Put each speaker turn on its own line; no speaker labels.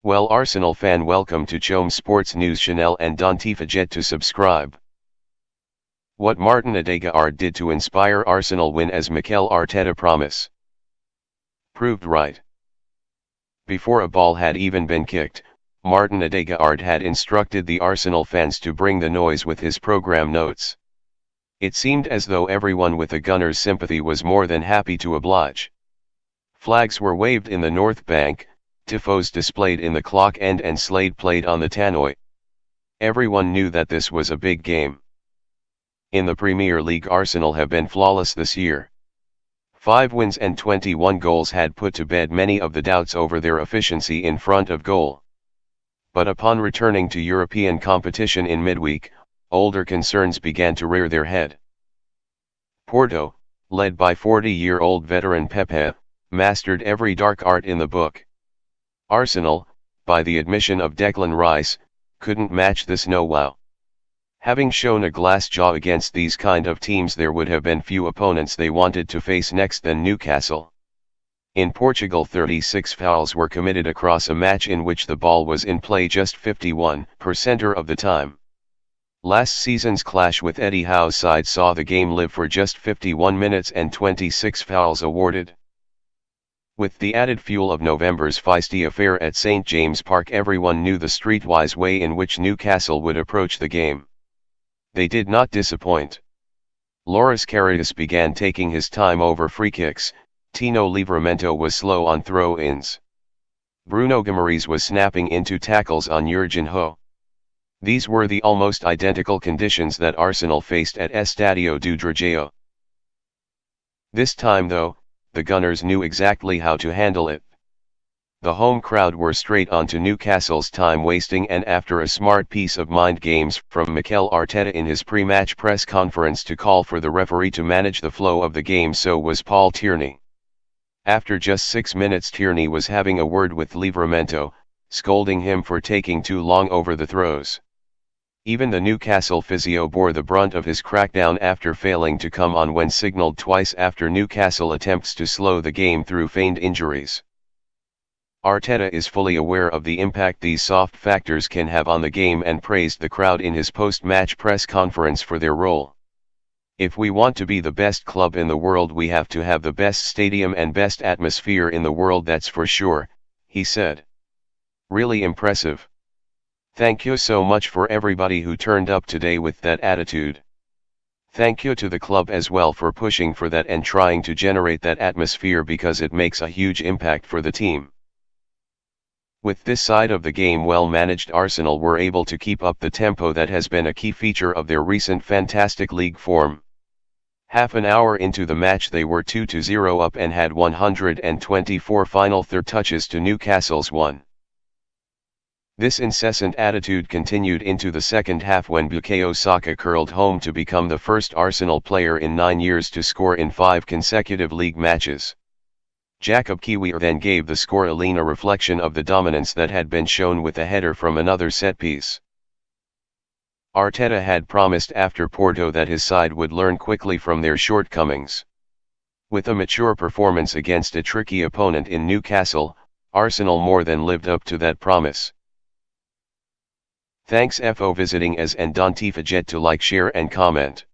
Well, Arsenal fan, welcome to Chom Sports News Channel and don't forget to subscribe. What Martin Odegaard did to inspire Arsenal win as Mikel Arteta promise proved right. Before a ball had even been kicked, Martin Odegaard had instructed the Arsenal fans to bring the noise with his program notes. It seemed as though everyone with the Gunners' sympathy was more than happy to oblige. Flags were waved in the North Bank, tifos displayed in the clock end and Slade played on the tannoy. Everyone knew that this was a big game. In the Premier League, Arsenal have been flawless this year. 5 wins and 21 goals had put to bed many of the doubts over their efficiency in front of goal. But upon returning to European competition in midweek, older concerns began to rear their head. Porto, led by 40-year-old veteran Pepe, mastered every dark art in the book. Arsenal, by the admission of Declan Rice, couldn't match this know-how. Having shown a glass jaw against these kind of teams, there would have been few opponents they wanted to face next than Newcastle. In Portugal, 36 fouls were committed across a match in which the ball was in play just 51% of the time. Last season's clash with Eddie Howe's side saw the game live for just 51 minutes and 26 fouls awarded. With the added fuel of November's feisty affair at St James Park, everyone knew the streetwise way in which Newcastle would approach the game. They did not disappoint. Loris Karius began taking his time over free kicks, Tino Livramento was slow on throw-ins. Bruno Guimaraes was snapping into tackles on Jurgen Ho. These were the almost identical conditions that Arsenal faced at Estadio do Dragao. This time though, the Gunners knew exactly how to handle it. The home crowd were straight onto Newcastle's time wasting, and after a smart piece of mind games from Mikel Arteta in his pre-match press conference to call for the referee to manage the flow of the game, so was Paul Tierney. After just 6 minutes, Tierney was having a word with Livramento, scolding him for taking too long over the throws. Even the Newcastle physio bore the brunt of his crackdown after failing to come on when signalled twice after Newcastle attempts to slow the game through feigned injuries. Arteta is fully aware of the impact these soft factors can have on the game and praised the crowd in his post-match press conference for their role. "If we want to be the best club in the world, we have to have the best stadium and best atmosphere in the world, that's for sure," he said. "Really impressive. Thank you so much for everybody who turned up today with that attitude. Thank you to the club as well for pushing for that and trying to generate that atmosphere, because it makes a huge impact for the team." With this side of the game well managed, Arsenal were able to keep up the tempo that has been a key feature of their recent fantastic league form. Half an hour into the match, they were 2-0 up and had 124 final third touches to Newcastle's 1. This incessant attitude continued into the second half when Bukayo Saka curled home to become the first Arsenal player in 9 years to score in 5 consecutive league matches. Jacob Kiwior then gave the score a reflection of the dominance that had been shown with a header from another set-piece. Arteta had promised after Porto that his side would learn quickly from their shortcomings. With a mature performance against a tricky opponent in Newcastle, Arsenal more than lived up to that promise. Thanks for visiting us, and don't forget to like, share and comment.